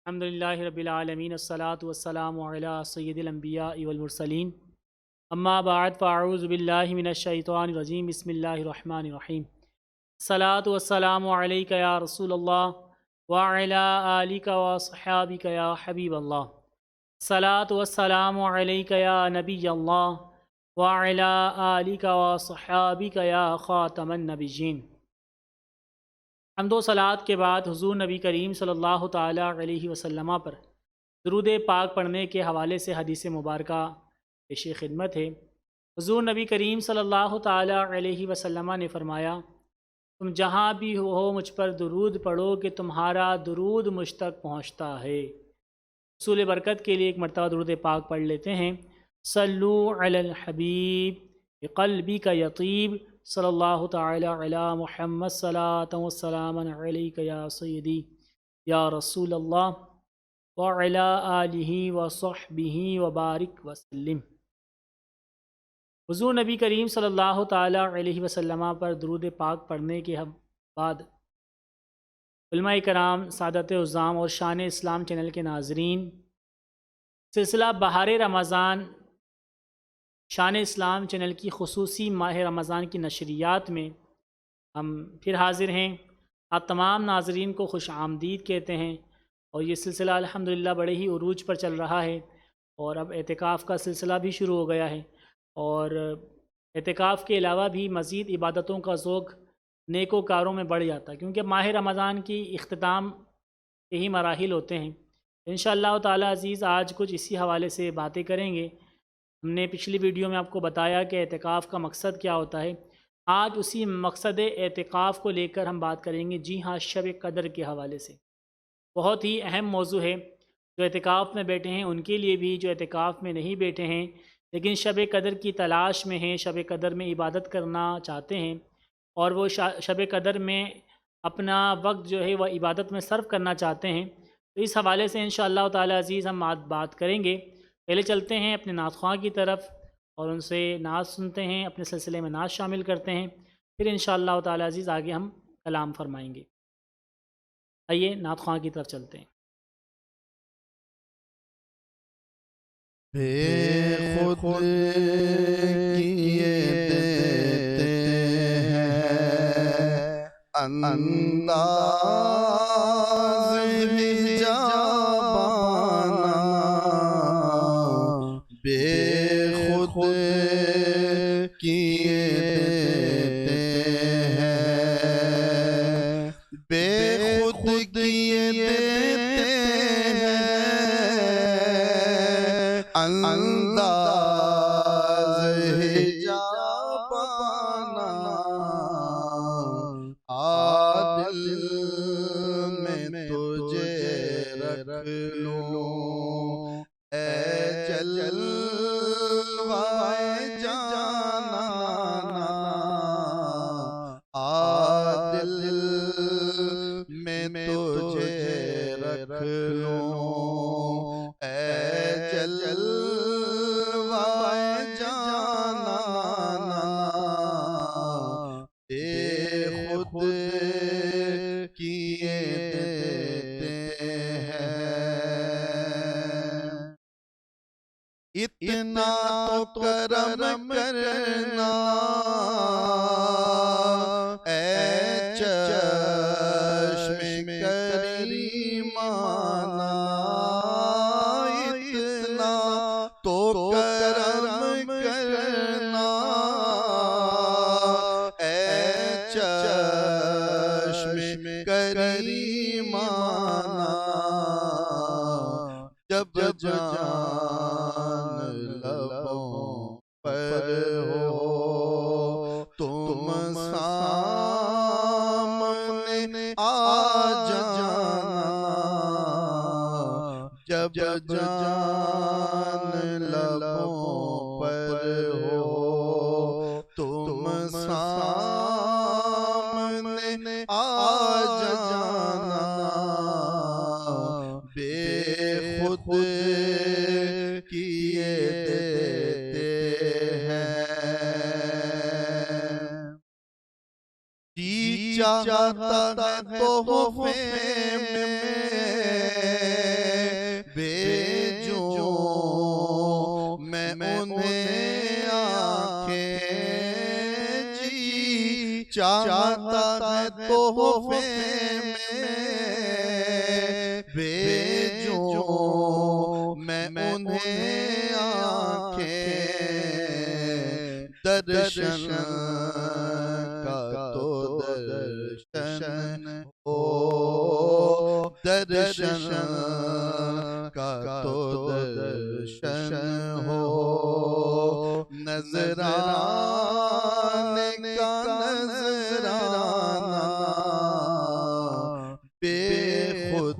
الحمدللہ رب العالمین الصلاۃ والسلام علی سید الانبیاء والمرسلین اما بعد فاعوذ باللہ من الشیطان الرجیم بسم اللہ الرحمن الرحیم الصلاۃ والسلام علیک یا رسول اللہ وعلی آلک وصحابک یا حبیب اللہ الصلاۃ والسلام علیک یا نبی اللہ وعلی آلک وصحابک یا خاتم النبیین۔ حمد و صلوات کے بعد حضور نبی کریم صلی اللہ تعالیٰ علیہ وسلم پر درود پاک پڑھنے کے حوالے سے حدیث مبارکہ پیش خدمت ہے۔ حضور نبی کریم صلی اللہ تعالیٰ علیہ وسلم نے فرمایا، تم جہاں بھی ہو مجھ پر درود پڑھو کہ تمہارا درود مجھ تک پہنچتا ہے۔ حصول برکت کے لیے ایک مرتبہ درود پاک پڑھ لیتے ہیں۔ صلو علی الحبیب بقلبک یطیب صلی اللہ تعالی علی محمد صلاۃ والسلام علیک یا سیدی یا رسول اللہ وعلی آلہ وصحبہ وبارک وسلم۔ حضور نبی کریم صلی اللہ تعالی علیہ وسلم پر درود پاک پڑھنے کے بعد علماء کرام، سعادت عظام اور شان اسلام چینل کے ناظرین، سلسلہ بہار رمضان شان اسلام چینل کی خصوصی ماہ رمضان کی نشریات میں ہم پھر حاضر ہیں۔ آپ تمام ناظرین کو خوش آمدید کہتے ہیں، اور یہ سلسلہ الحمدللہ بڑے ہی عروج پر چل رہا ہے، اور اب اعتکاف کا سلسلہ بھی شروع ہو گیا ہے، اور اعتکاف کے علاوہ بھی مزید عبادتوں کا ذوق نیک و کاروں میں بڑھ جاتا ہے، کیونکہ ماہ رمضان کی اختتام کے ہی مراحل ہوتے ہیں۔ انشاءاللہ تعالی عزیز آج کچھ اسی حوالے سے باتیں کریں گے۔ ہم نے پچھلی ویڈیو میں آپ کو بتایا کہ اعتکاف کا مقصد کیا ہوتا ہے۔ آج اسی مقصد اعتکاف کو لے کر ہم بات کریں گے، جی ہاں، شب قدر کے حوالے سے۔ بہت ہی اہم موضوع ہے، جو اعتکاف میں بیٹھے ہیں ان کے لیے بھی، جو اعتکاف میں نہیں بیٹھے ہیں لیکن شب قدر کی تلاش میں ہیں، شب قدر میں عبادت کرنا چاہتے ہیں، اور وہ شب قدر میں اپنا وقت جو ہے وہ عبادت میں صرف کرنا چاہتے ہیں۔ تو اس حوالے سے انشاءاللہ تعالی عزیز ہم بات کریں گے۔ پہلے چلتے ہیں اپنے نعت خواں کی طرف اور ان سے نعت سنتے ہیں، اپنے سلسلے میں نعت شامل کرتے ہیں، پھر انشاءاللہ تعالی عزیز آگے ہم کلام فرمائیں گے۔ آئیے نعت خواں کی طرف چلتے ہیں۔ بے خود کیے دیتے ہیں انداز جابانا، بے خود کیے دیتے ہیں، بے خود کیے دیتے ہیں انداز جابانا، عادل میں تجھے رکھ لوں اے جلوائے جانانا، عادل میں تجھے رکھ لوں اے جلوائے جانانا، بے خود کیے دیتے ہیں۔ اتنا تو کرم کرنا اے چشم کریمانہ، اتنا تو کرم کرنا اے چشم کریمانہ، جب جان لبوں پر ہو تم سامنے آ جانا، جب جان لبوں پر ہو تم سامنے آ جانا، بے خود کیے دیتے ہیں چاہتا ہے تحفے میں بھیجوں میں انہیں آنکھیں، جی چاہتا ہے تحفے میں بھیجوں میں انہیں آنکھیں، درشن کا تو درشن ہو، درشن کا تو درشن ہو، نظرانے کا نظرانہ، بے خود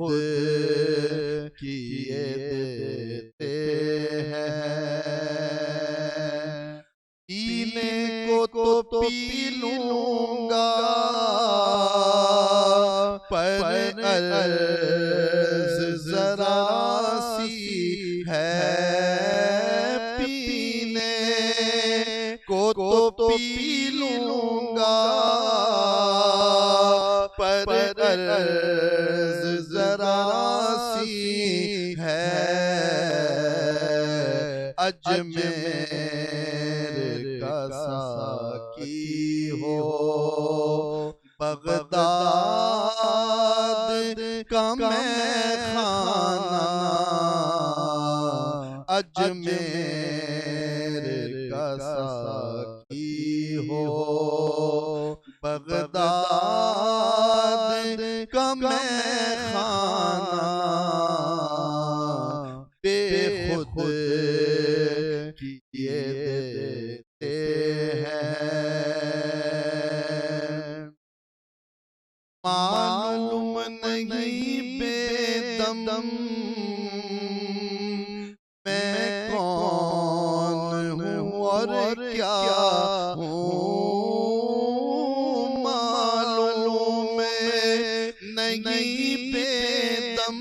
کیے دیتے ہیں، پینے کو تو پی لوں گا پر عرض ذرا سی ہے، پینے کو تو پی لوں گا پر عرض ذرا سی ہے، اجمیر کا ساقی ہو، بغداد کا میں خانہ، اجمیر کا ساقی ہو، بغداد کا میں خانہ، بے خود کیے دیتے ہیں، معلوم نہیں بے دم میں کون ہوں اور کیا ہوں، معلوم نہیں بے دم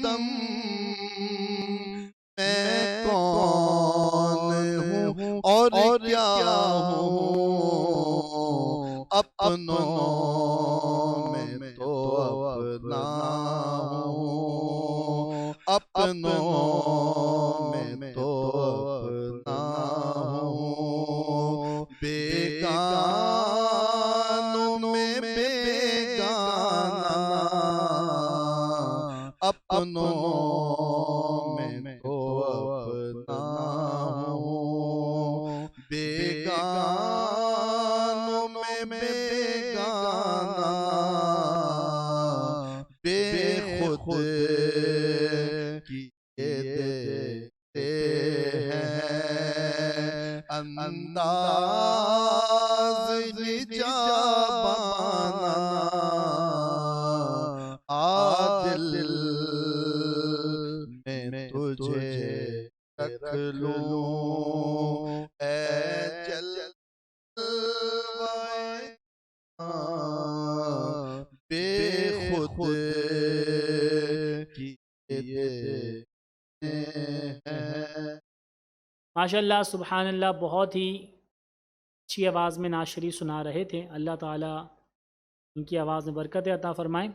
میں کون ہوں اور کیا ہوں، اپنوں میں تو اپنا ہوں، اپنوں میں تو اپنا ہوں، بیگانوں میں بیگانہ، اپنوں میں تو اپنا ہوں، بیگانوں میں بیگانہ، بے خود کیے دیتے ہیں، انداز نجابانہ، عادل میں تجھے رکھ لوں، اے جلوہ بے خود کیے دیتے ہیں۔ ماشاء اللہ سبحان اللہ، بہت ہی اچھی آواز میں نعت شریف سنا رہے تھے، اللہ تعالیٰ ان کی آواز میں برکت عطا فرمائیں۔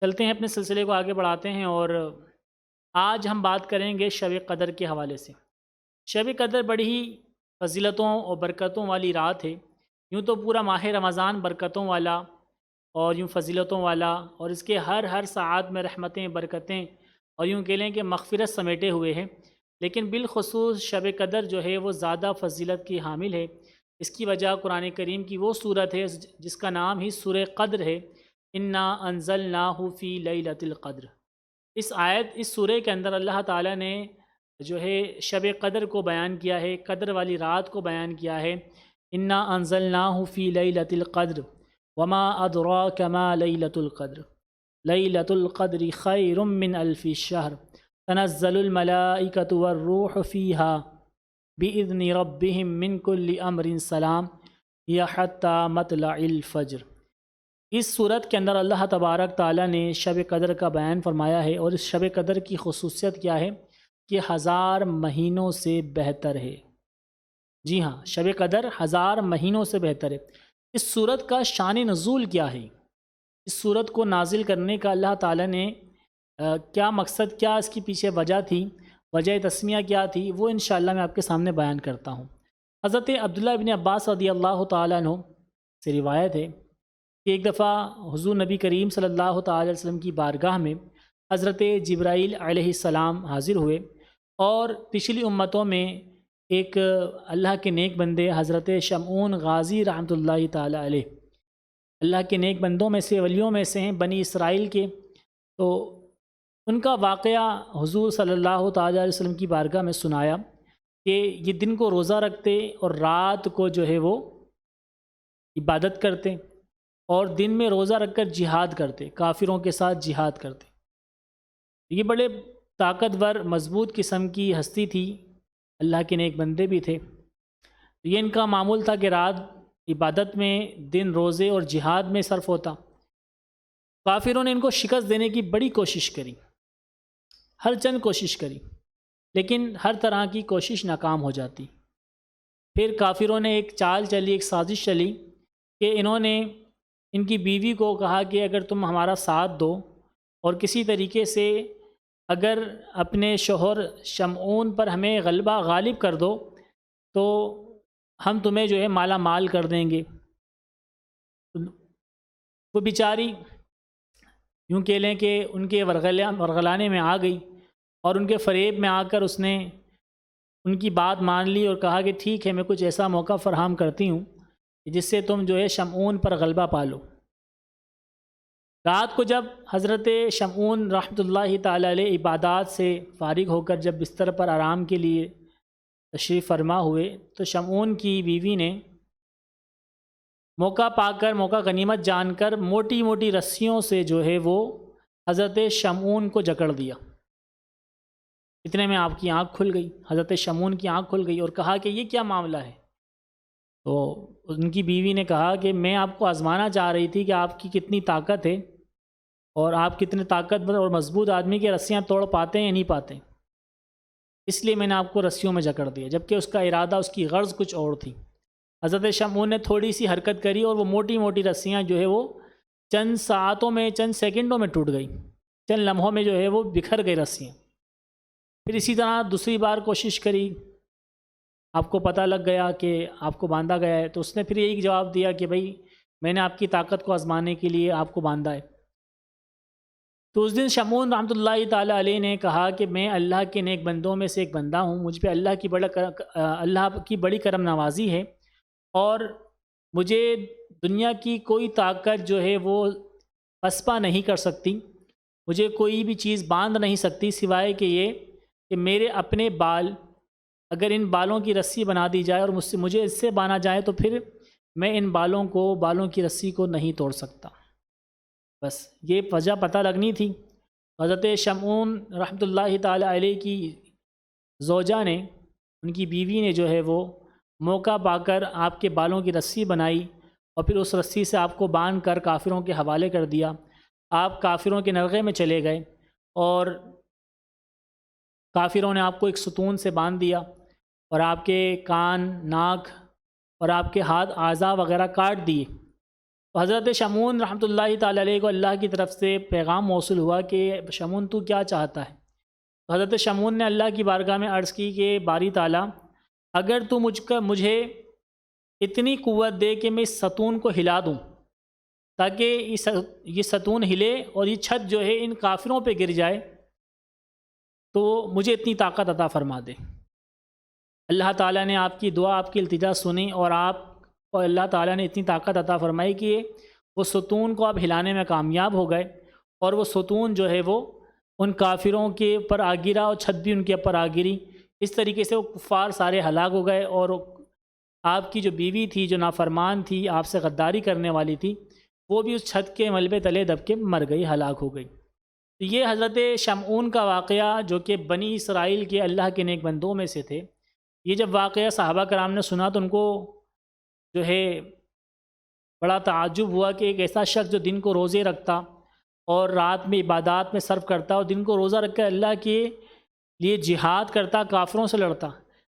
چلتے ہیں اپنے سلسلے کو آگے بڑھاتے ہیں، اور آج ہم بات کریں گے شب قدر کے حوالے سے۔ شب قدر بڑی ہی فضیلتوں اور برکتوں والی رات ہے، یوں تو پورا ماہ رمضان برکتوں والا اور یوں فضیلتوں والا، اور اس کے ہر ساعت میں رحمتیں، برکتیں اور یوں کہہ لیں کہ مغفرت سمیٹے ہوئے ہیں، لیکن بالخصوص شب قدر جو ہے وہ زیادہ فضیلت کی حامل ہے۔ اس کی وجہ قرآن کریم کی وہ صورت ہے جس کا نام ہی سورہ قدر ہے، انا انزلناہ فی لیلۃ القدر۔ اس سورہ کے اندر اللہ تعالیٰ نے جو ہے شب قدر کو بیان کیا ہے، قدر والی رات کو بیان کیا ہے، انا انزلناہ فی لیلۃ القدر وما ادراک ما لیلۃ القدر لیلۃ القدر خیر من الف شہر تنزل الملائکۃ والروح فیہا بإذن ربهم من کل امر سلام یا حتی مطلع الفجر۔ اس صورت کے اندر اللہ تبارک تعالیٰ نے شب قدر کا بیان فرمایا ہے، اور اس شب قدر کی خصوصیت کیا ہے کہ 1000 مہینوں سے بہتر ہے۔ جی ہاں، شب قدر 1000 مہینوں سے بہتر ہے۔ اس صورت کا شان نزول کیا ہے؟ اس صورت کو نازل کرنے کا اللہ تعالیٰ نے کیا مقصد، کیا اس کی پیچھے وجہ تھی، وجہ تسمیہ کیا تھی، وہ انشاءاللہ میں آپ کے سامنے بیان کرتا ہوں۔ حضرت عبداللہ ابن عباس رضی اللہ تعالیٰ عنہ سے روایت ہے کہ ایک دفعہ حضور نبی کریم صلی اللہ تعالیٰ علیہ وسلم کی بارگاہ میں حضرت جبرائیل علیہ السلام حاضر ہوئے، اور پچھلی امتوں میں ایک اللہ کے نیک بندے حضرت شمعون غازی رحمۃ اللہ تعالیٰ علیہ، اللہ کے نیک بندوں میں سے، ولیوں میں سے ہیں، بنی اسرائیل کے، تو ان کا واقعہ حضور صلی اللہ تعالیٰ علیہ وسلم کی بارگاہ میں سنایا کہ یہ دن کو روزہ رکھتے اور رات کو جو ہے وہ عبادت کرتے، اور دن میں روزہ رکھ کر جہاد کرتے، کافروں کے ساتھ جہاد کرتے۔ یہ بڑے طاقتور مضبوط قسم کی ہستی تھی، اللہ کے نیک بندے بھی تھے۔ یہ ان کا معمول تھا کہ رات عبادت میں، دن روزے اور جہاد میں صرف ہوتا۔ کافروں نے ان کو شکست دینے کی بڑی کوشش کری، ہر چند کوشش کری، لیکن ہر طرح کی کوشش ناکام ہو جاتی۔ پھر کافروں نے ایک چال چلی، ایک سازش چلی کہ انہوں نے ان کی بیوی کو کہا کہ اگر تم ہمارا ساتھ دو اور کسی طریقے سے اگر اپنے شوہر شمعون پر ہمیں غالب کر دو تو ہم تمہیں جو ہے مالا مال کر دیں گے۔ وہ بیچاری یوں کہہ لیں کہ ان کے ورغلانے میں آ گئی، اور ان کے فریب میں آ کر اس نے ان کی بات مان لی اور کہا کہ ٹھیک ہے، میں کچھ ایسا موقع فراہم کرتی ہوں جس سے تم جو ہے شمعون پر غلبہ پالو۔ رات کو جب حضرت شمعون رحمۃ اللہ تعالیٰ علیہ عبادات سے فارغ ہو کر جب بستر پر آرام کے لیے تشریف فرما ہوئے، تو شمعون کی بیوی نے موقع پا کر، موقع غنیمت جان کر موٹی موٹی رسیوں سے جو ہے وہ حضرت شمعون کو جکڑ دیا۔ اتنے میں آپ کی آنکھ کھل گئی، حضرت شمعون کی آنکھ کھل گئی، اور کہا کہ یہ کیا معاملہ ہے؟ تو ان کی بیوی نے کہا کہ میں آپ کو آزمانا چاہ رہی تھی کہ آپ کی کتنی طاقت ہے، اور آپ کتنے طاقتور اور مضبوط آدمی کی رسیاں توڑ پاتے ہیں یا نہیں پاتے، اس لیے میں نے آپ کو رسیوں میں جکڑ دیا، جبکہ اس کا ارادہ، اس کی غرض کچھ اور تھی۔ حضرت شمعون نے تھوڑی سی حرکت کری اور وہ موٹی موٹی رسیاں جو ہے وہ چند ساعتوں میں، چند سیکنڈوں میں ٹوٹ گئی، چند لمحوں میں جو ہے وہ بکھر گئی رسیاں۔ پھر اسی طرح دوسری بار کوشش کری، آپ کو پتہ لگ گیا کہ آپ کو باندھا گیا ہے، تو اس نے پھر یہی جواب دیا کہ بھائی میں نے آپ کی طاقت کو آزمانے کے لیے آپ کو باندھا ہے۔ تو اس دن شمعون رحمۃ اللہ تعالیٰ علیہ نے کہا کہ میں اللہ کے نیک بندوں میں سے ایک بندہ ہوں، مجھ پہ اللہ کی بڑی کرم نوازی ہے، اور مجھے دنیا کی کوئی طاقت جو ہے وہ پسپا نہیں کر سکتی، مجھے کوئی بھی چیز باندھ نہیں سکتی سوائے کہ یہ کہ میرے اپنے بال، اگر ان بالوں کی رسی بنا دی جائے اور مجھے اس سے باندھا جائے تو پھر میں ان بالوں کی رسی کو نہیں توڑ سکتا۔ بس یہ وجہ پتہ لگنی تھی۔ حضرت شمعون رحمۃ اللہ تعالیٰ علیہ کی زوجہ نے، ان کی بیوی نے جو ہے وہ موقع پا کر آپ کے بالوں کی رسی بنائی، اور پھر اس رسی سے آپ کو باندھ کر کافروں کے حوالے کر دیا۔ آپ کافروں کے نرغے میں چلے گئے، اور کافروں نے آپ کو ایک ستون سے باندھ دیا، اور آپ کے کان، ناک اور آپ کے ہاتھ، اعضاء وغیرہ کاٹ دیے۔ تو حضرت شمعون رحمۃ اللہ تعالیٰ علیہ کو اللہ کی طرف سے پیغام موصول ہوا کہ شمعون تو کیا چاہتا ہے؟ تو حضرت شمعون نے اللہ کی بارگاہ میں عرض کی کہ باری تعالیٰ، اگر تو مجھے اتنی قوت دے کہ میں اس ستون کو ہلا دوں، تاکہ یہ ستون ہلے اور یہ چھت جو ہے ان کافروں پہ گر جائے، تو مجھے اتنی طاقت عطا فرما دے۔ اللہ تعالیٰ نے آپ کی دعا، آپ کی التجا سنی، اور آپ کو اللہ تعالیٰ نے اتنی طاقت عطا فرمائی کہ وہ ستون کو آپ ہلانے میں کامیاب ہو گئے، اور وہ ستون جو ہے وہ ان کافروں کے اوپر آ گرا، اور چھت بھی ان کے اوپر آ گری۔ اس طریقے سے وہ کفار سارے ہلاک ہو گئے، اور آپ کی جو بیوی تھی، جو نافرمان تھی، آپ سے غداری کرنے والی تھی، وہ بھی اس چھت کے ملبے تلے دب کے مر گئی، ہلاک ہو گئی۔ تو یہ حضرت شمعون کا واقعہ، جو کہ بنی اسرائیل کے اللہ کے نیک بندوں میں سے تھے، یہ جب واقعہ صحابہ کرام نے سنا تو ان کو جو ہے بڑا تعجب ہوا کہ ایک ایسا شخص جو دن کو روزے رکھتا اور رات میں عبادات میں صرف کرتا، اور دن کو روزہ رکھ کر اللہ کے لیے جہاد کرتا، کافروں سے لڑتا،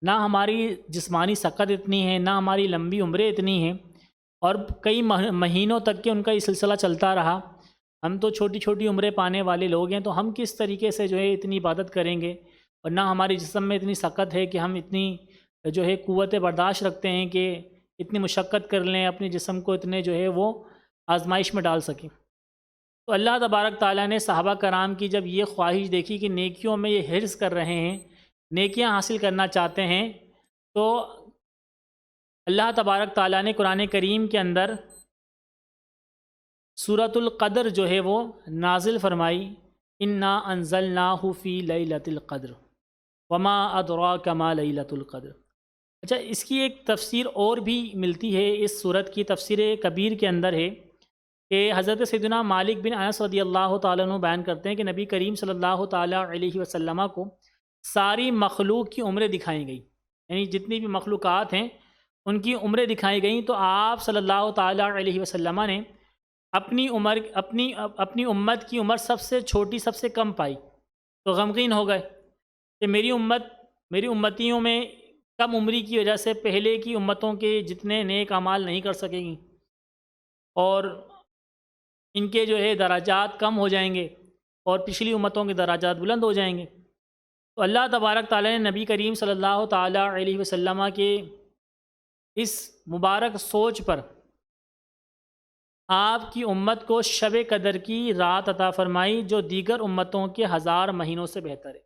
نہ ہماری جسمانی سکت اتنی ہے، نہ ہماری لمبی عمریں اتنی ہیں، اور کئی مہینوں تک کہ ان کا یہ سلسلہ چلتا رہا، ہم تو چھوٹی چھوٹی عمریں پانے والے لوگ ہیں، تو ہم کس طریقے سے جو ہے اتنی عبادت کریں گے، اور نہ ہمارے جسم میں اتنی طاقت ہے کہ ہم اتنی جو ہے قوت برداشت رکھتے ہیں کہ اتنی مشقت کر لیں اپنے جسم کو، اتنے جو ہے وہ آزمائش میں ڈال سکیں۔ تو اللہ تبارک تعالیٰ نے صحابہ کرام کی جب یہ خواہش دیکھی کہ نیکیوں میں یہ حرص کر رہے ہیں، نیکیاں حاصل کرنا چاہتے ہیں، تو اللہ تبارک تعالیٰ نے قرآن کریم کے اندر سورۃ القدر جو ہے وہ نازل فرمائی، انا انزلناہ فی لیلۃ القدر وما ادراک ما لیلۃ القدر۔ اچھا، اس کی ایک تفسیر اور بھی ملتی ہے، اس سورت کی تفسیر کبیر کے اندر ہے کہ حضرت سیدنا مالک بن انس رضی اللہ تعالیٰ عنہ بیان کرتے ہیں کہ نبی کریم صلی اللہ تعالیٰ علیہ وسلم کو ساری مخلوق کی عمریں دکھائی گئی، یعنی جتنی بھی مخلوقات ہیں ان کی عمریں دکھائی گئیں، تو آپ صلی اللہ تعالیٰ علیہ وسلم نے اپنی امت کی عمر سب سے چھوٹی، سب سے کم پائی، تو غمگین ہو گئے کہ میری امتیوں میں کم عمری کی وجہ سے پہلے کی امتوں کے جتنے نیک اعمال نہیں کر سکے گی، اور ان کے جو ہے درجات کم ہو جائیں گے اور پچھلی امتوں کے درجات بلند ہو جائیں گے۔ تو اللہ تبارک تعالیٰ نے نبی کریم صلی اللہ تعالیٰ علیہ وسلم کے اس مبارک سوچ پر آپ کی امت کو شب قدر کی رات عطا فرمائی، جو دیگر امتوں کے 1000 مہینوں سے بہتر ہے۔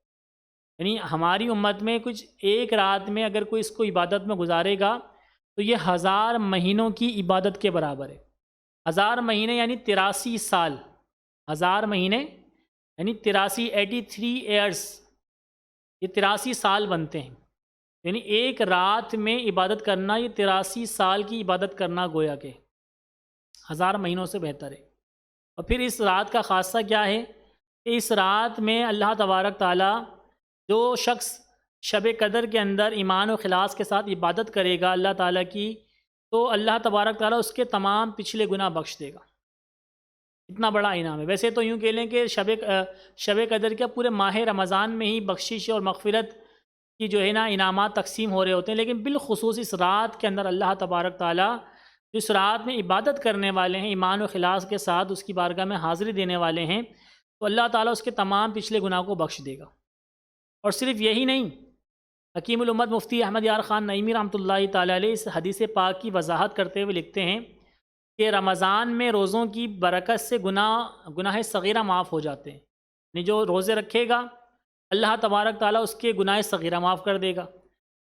یعنی ہماری امت میں کچھ ایک رات میں اگر کوئی اس کو عبادت میں گزارے گا تو یہ 1000 مہینوں کی عبادت کے برابر ہے۔ 1000 مہینے یعنی 83 سال، 1000 مہینے یعنی 83 ایئرس، یہ 83 سال بنتے ہیں۔ یعنی ایک رات میں عبادت کرنا، یہ 83 سال کی عبادت کرنا گویا کہ 1000 مہینوں سے بہتر ہے۔ اور پھر اس رات کا خاصہ کیا ہے کہ اس رات میں اللہ تبارک تعالیٰ، جو شخص شب قدر کے اندر ایمان و اخلاص کے ساتھ عبادت کرے گا اللہ تعالیٰ کی، تو اللہ تبارک تعالیٰ اس کے تمام پچھلے گناہ بخش دے گا۔ اتنا بڑا انعام ہے۔ ویسے تو یوں کہہ لیں کہ شب قدر کے پورے ماہ رمضان میں ہی بخشش اور مغفرت کی جو ہے نا انعامات تقسیم ہو رہے ہوتے ہیں، لیکن بالخصوص اس رات کے اندر اللہ تبارک تعالیٰ جس رات میں عبادت کرنے والے ہیں، ایمان و اخلاص کے ساتھ اس کی بارگاہ میں حاضری دینے والے ہیں، تو اللہ تعالیٰ اس کے تمام پچھلے گناہ کو بخش دے گا۔ اور صرف یہی نہیں، حکیم الامت مفتی احمد یار خان نعیمی رحمۃ اللہ تعالیٰ علیہ اس حدیث پاک کی وضاحت کرتے ہوئے لکھتے ہیں کہ رمضان میں روزوں کی برکت سے گناہ صغیرہ معاف ہو جاتے ہیں، یعنی جو روزے رکھے گا اللہ تبارک تعالیٰ اس کے گناہ صغیرہ معاف کر دے گا۔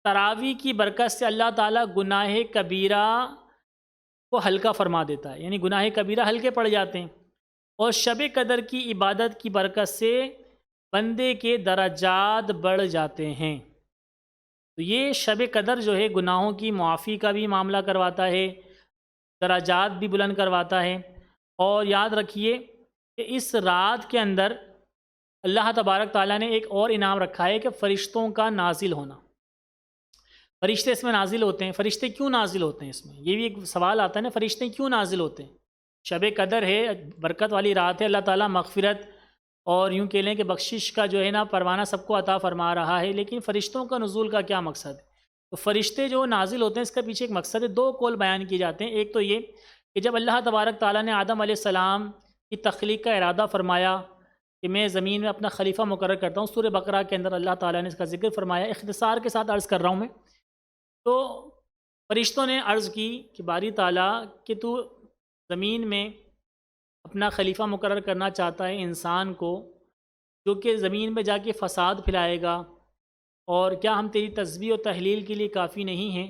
تراویح کی برکت سے اللہ تعالیٰ گناہ کبیرہ کو ہلکا فرما دیتا ہے، یعنی گناہ کبیرہ ہلکے پڑ جاتے ہیں۔ اور شب قدر کی عبادت کی برکت سے بندے کے درجات بڑھ جاتے ہیں۔ تو یہ شب قدر جو ہے گناہوں کی معافی کا بھی معاملہ کرواتا ہے، درجات بھی بلند کرواتا ہے۔ اور یاد رکھیے کہ اس رات کے اندر اللہ تبارک تعالیٰ نے ایک اور انعام رکھا ہے کہ فرشتوں کا نازل ہونا۔ فرشتے اس میں نازل ہوتے ہیں۔ فرشتے کیوں نازل ہوتے ہیں؟ اس میں یہ بھی ایک سوال آتا ہے نا، فرشتے کیوں نازل ہوتے ہیں؟ شب قدر ہے، برکت والی رات ہے، اللہ تعالیٰ مغفرت اور یوں کہہ لیں کہ بخشش کا جو ہے نا پروانہ سب کو عطا فرما رہا ہے، لیکن فرشتوں کا نزول کا کیا مقصد ہے؟ تو فرشتے جو نازل ہوتے ہیں اس کا پیچھے ایک مقصد ہے۔ 2 قول بیان کیے جاتے ہیں۔ ایک تو یہ کہ جب اللہ تبارک تعالیٰ نے آدم علیہ السلام کی تخلیق کا ارادہ فرمایا کہ میں زمین میں اپنا خلیفہ مقرر کرتا ہوں، سورہ بقرہ کے اندر اللہ تعالیٰ نے اس کا ذکر فرمایا۔ اختصار کے ساتھ عرض کر رہا ہوں میں، تو فرشتوں نے عرض کی کہ باری تعالیٰ کہ تو زمین میں اپنا خلیفہ مقرر کرنا چاہتا ہے انسان کو، جو کہ زمین میں جا کے فساد پھیلائے گا، اور کیا ہم تیری تسبیح و تحلیل کے لیے کافی نہیں ہیں؟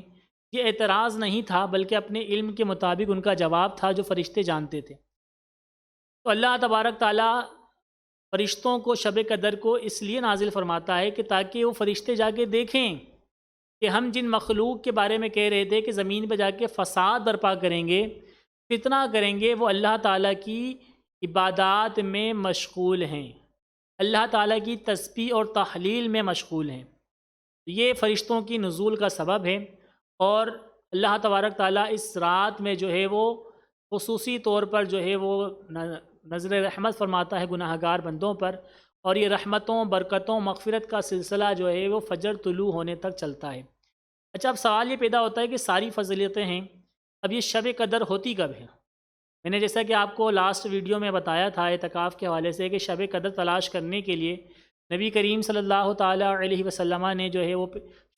یہ اعتراض نہیں تھا، بلکہ اپنے علم کے مطابق ان کا جواب تھا جو فرشتے جانتے تھے۔ تو اللہ تبارک تعالیٰ فرشتوں کو شب قدر کو اس لیے نازل فرماتا ہے کہ تاکہ وہ فرشتے جا کے دیکھیں کہ ہم جن مخلوق کے بارے میں کہہ رہے تھے کہ زمین پہ جا کے فساد برپا کریں گے، فتنہ کریں گے، وہ اللہ تعالیٰ کی عبادات میں مشغول ہیں، اللہ تعالیٰ کی تسبیح اور تحلیل میں مشغول ہیں۔ یہ فرشتوں کی نزول کا سبب ہے۔ اور اللہ تبارک تعالیٰ اس رات میں جو ہے وہ خصوصی طور پر جو ہے وہ نظر رحمت فرماتا ہے گناہ گار بندوں پر، اور یہ رحمتوں، برکتوں، مغفرت کا سلسلہ جو ہے وہ فجر طلوع ہونے تک چلتا ہے۔ اچھا، اب سوال یہ پیدا ہوتا ہے کہ ساری فضیلتیں ہیں، اب یہ شب قدر ہوتی کب ہے؟ میں نے جیسا کہ آپ کو لاسٹ ویڈیو میں بتایا تھا اعتکاف کے حوالے سے کہ شب قدر تلاش کرنے کے لیے نبی کریم صلی اللہ تعالیٰ علیہ وسلم نے جو ہے وہ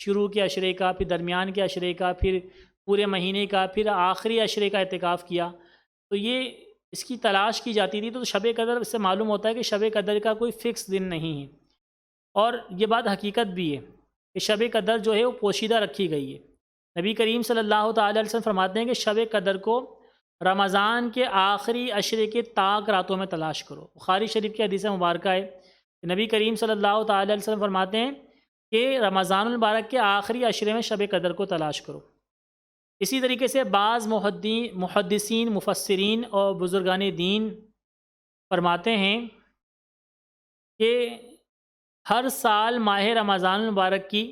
شروع کے عشرے کا، پھر درمیان کے عشرے کا، پھر پورے مہینے کا، پھر آخری عشرے کا اعتکاف کیا. تو یہ اس کی تلاش کی جاتی تھی. تو شب قدر اس سے معلوم ہوتا ہے کہ شب قدر کا کوئی فکس دن نہیں ہے. اور یہ بات حقیقت بھی ہے کہ شب قدر جو ہے وہ پوشیدہ رکھی گئی ہے. نبی کریم صلی اللہ تعالیٰ علیہ وسلم فرماتے ہیں کہ شب قدر کو رمضان کے آخری عشرے کے طاق راتوں میں تلاش کرو. بخاری شریف کی حدیث مبارکہ ہے کہ نبی کریم صلی اللہ تعالیٰ علیہ وسلم فرماتے ہیں کہ رمضان المبارک کے آخری عشرے میں شب قدر کو تلاش کرو. اسی طریقے سے بعض محدثین، مفسرین اور بزرگان دین فرماتے ہیں کہ ہر سال ماہ رمضان المبارک کی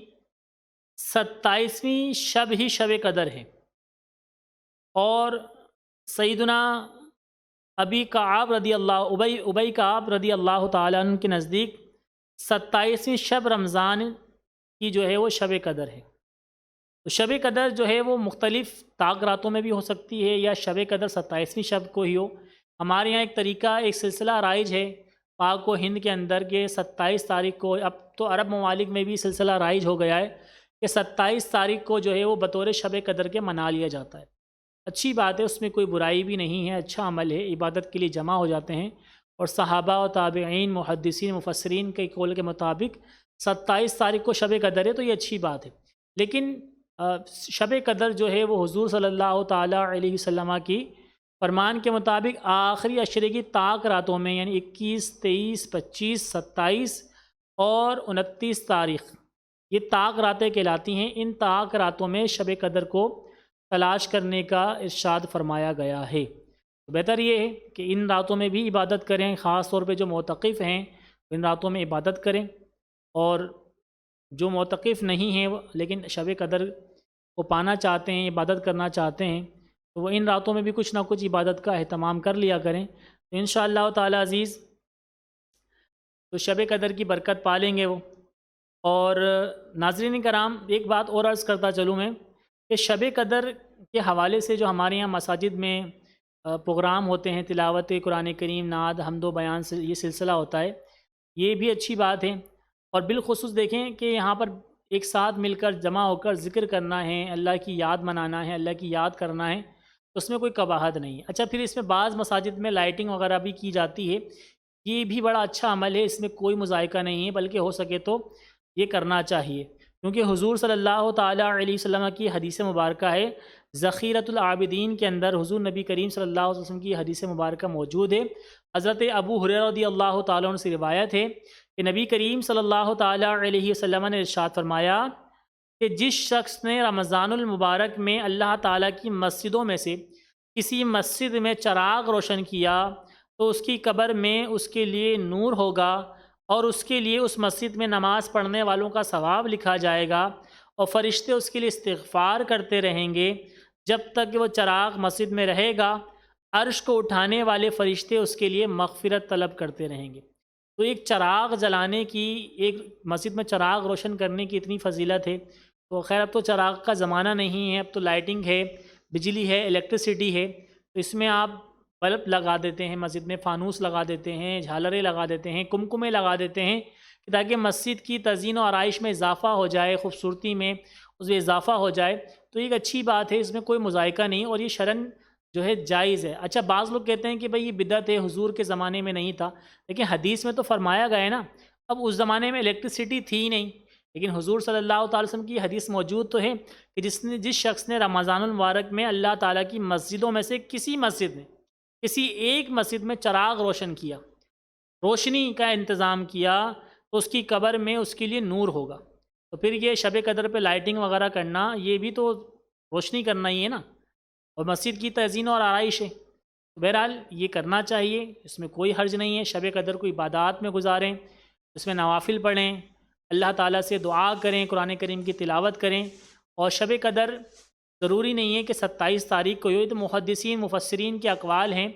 27ویں شب ہی شب قدر ہے. اور سیدنا ابی کعب رضی اللہ تعالیٰ عنہ کے نزدیک 27ویں شب رمضان کی جو ہے وہ شب قدر ہے. تو شب قدر جو ہے وہ مختلف طاق راتوں میں بھی ہو سکتی ہے یا شب قدر 27ویں شب کو ہی ہو. ہمارے یہاں ایک طریقہ، ایک سلسلہ رائج ہے پاک و ہند کے اندر کہ 27 تاریخ کو، اب تو عرب ممالک میں بھی سلسلہ رائج ہو گیا ہے کہ 27 تاریخ کو جو ہے وہ بطور شب قدر کے منا لیا جاتا ہے. اچھی بات ہے، اس میں کوئی برائی بھی نہیں ہے، اچھا عمل ہے، عبادت کے لیے جمع ہو جاتے ہیں. اور صحابہ و تابعین، محدثین، مفسرین کے قول کے مطابق 27 تاریخ کو شب قدر ہے، تو یہ اچھی بات ہے. لیکن شب قدر جو ہے وہ حضور صلی اللہ تعالیٰ علیہ وسلم کی فرمان کے مطابق آخری عشرے کی طاق راتوں میں، یعنی 21، 23، 25، 27 اور 29 تاریخ، یہ طاق راتیں کہلاتی ہیں. ان طاق راتوں میں شب قدر کو تلاش کرنے کا ارشاد فرمایا گیا ہے. بہتر یہ ہے کہ ان راتوں میں بھی عبادت کریں، خاص طور پہ جو معتکف ہیں ان راتوں میں عبادت کریں. اور جو معتکف نہیں ہیں لیکن شب قدر کو پانا چاہتے ہیں، عبادت کرنا چاہتے ہیں، تو وہ ان راتوں میں بھی کچھ نہ کچھ عبادت کا اہتمام کر لیا کریں. تو انشاءاللہ تعالی عزیز تو شب قدر کی برکت پالیں گے وہ. اور ناظرین کرام، ایک بات اور عرض کرتا چلوں میں کہ شب قدر کے حوالے سے جو ہمارے یہاں مساجد میں پروگرام ہوتے ہیں، تلاوت قرآن کریم، نعت، حمد و بیان سے یہ سلسلہ ہوتا ہے، یہ بھی اچھی بات ہے. اور بالخصوص دیکھیں کہ یہاں پر ایک ساتھ مل کر جمع ہو کر ذکر کرنا ہے، اللہ کی یاد منانا ہے، اللہ کی یاد کرنا ہے، تو اس میں کوئی قباحت نہیں ہے. اچھا، پھر اس میں بعض مساجد میں لائٹنگ وغیرہ بھی کی جاتی ہے، یہ بھی بڑا اچھا عمل ہے، اس میں کوئی مذائقہ نہیں ہے، بلکہ ہو سکے تو یہ کرنا چاہیے. کیونکہ حضور صلی اللہ تعالیٰ علیہ وسلم کی حدیث مبارکہ ہے، ذخیرۃ العابدین کے اندر حضور نبی کریم صلی اللہ علیہ وسلم کی حدیث مبارکہ موجود ہے. حضرت ابو ہریرہ رضی اللہ تعالیٰ عنہ سے روایت ہے کہ نبی کریم صلی اللہ تعالیٰ علیہ وسلم نے ارشاد فرمایا کہ جس شخص نے رمضان المبارک میں اللہ تعالیٰ کی مسجدوں میں سے کسی مسجد میں چراغ روشن کیا تو اس کی قبر میں اس کے لیے نور ہوگا، اور اس کے لیے اس مسجد میں نماز پڑھنے والوں کا ثواب لکھا جائے گا، اور فرشتے اس کے لیے استغفار کرتے رہیں گے جب تک کہ وہ چراغ مسجد میں رہے گا. عرش کو اٹھانے والے فرشتے اس کے لیے مغفرت طلب کرتے رہیں گے. تو ایک چراغ جلانے کی، ایک مسجد میں چراغ روشن کرنے کی اتنی فضیلت ہے. تو خیر اب تو چراغ کا زمانہ نہیں ہے، اب تو لائٹنگ ہے، بجلی ہے، الیکٹریسٹی ہے، تو اس میں آپ بلب لگا دیتے ہیں، مسجد میں فانوس لگا دیتے ہیں، جھالریں لگا دیتے ہیں، کمکمے لگا دیتے ہیں، تاکہ مسجد کی تزئین و آرائش میں اضافہ ہو جائے، خوبصورتی میں اس میں اضافہ ہو جائے. تو ایک اچھی بات ہے، اس میں کوئی مذائقہ نہیں، اور یہ شرعاً جو ہے جائز ہے. اچھا، بعض لوگ کہتے ہیں کہ بھئی یہ بدعت ہے، حضور کے زمانے میں نہیں تھا، لیکن حدیث میں تو فرمایا گیا ہے نا. اب اس زمانے میں الیکٹریسٹی تھی ہی نہیں، لیکن حضور صلی اللہ تعالی وسلم کی حدیث موجود تو ہے کہ جس شخص نے رمضان المبارک میں اللہ تعالیٰ کی مسجدوں میں سے کسی ایک مسجد میں چراغ روشن کیا، روشنی کا انتظام کیا، تو اس کی قبر میں اس کے لیے نور ہوگا. تو پھر یہ شب قدر پہ لائٹنگ وغیرہ کرنا، یہ بھی تو روشنی کرنا ہی ہے نا، اور مسجد کی تزئین اور آرائش ہے. بہرحال یہ کرنا چاہیے، اس میں کوئی حرج نہیں ہے. شب قدر کو عبادات میں گزاریں، اس میں نوافل پڑھیں، اللہ تعالیٰ سے دعا کریں، قرآن کریم کی تلاوت کریں. اور شب قدر ضروری نہیں ہے کہ 27 تاریخ کو ہو، یہ تو محدثین، مفسرین کے اقوال ہیں،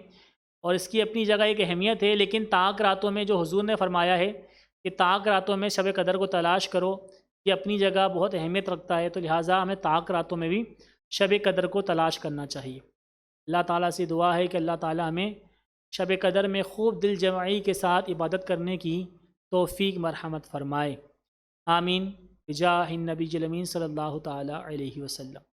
اور اس کی اپنی جگہ ایک اہمیت ہے. لیکن طاق راتوں میں جو حضور نے فرمایا ہے کہ طاق راتوں میں شب قدر کو تلاش کرو، یہ اپنی جگہ بہت اہمیت رکھتا ہے. تو لہٰذا ہمیں طاق راتوں میں بھی شب قدر کو تلاش کرنا چاہیے. اللہ تعالیٰ سے دعا ہے کہ اللہ تعالیٰ ہمیں شب قدر میں خوب دل جمعی کے ساتھ عبادت کرنے کی توفیق مرحمت فرمائے، آمین بجاہ النبی الامین صلی اللہ تعالیٰ علیہ وسلم۔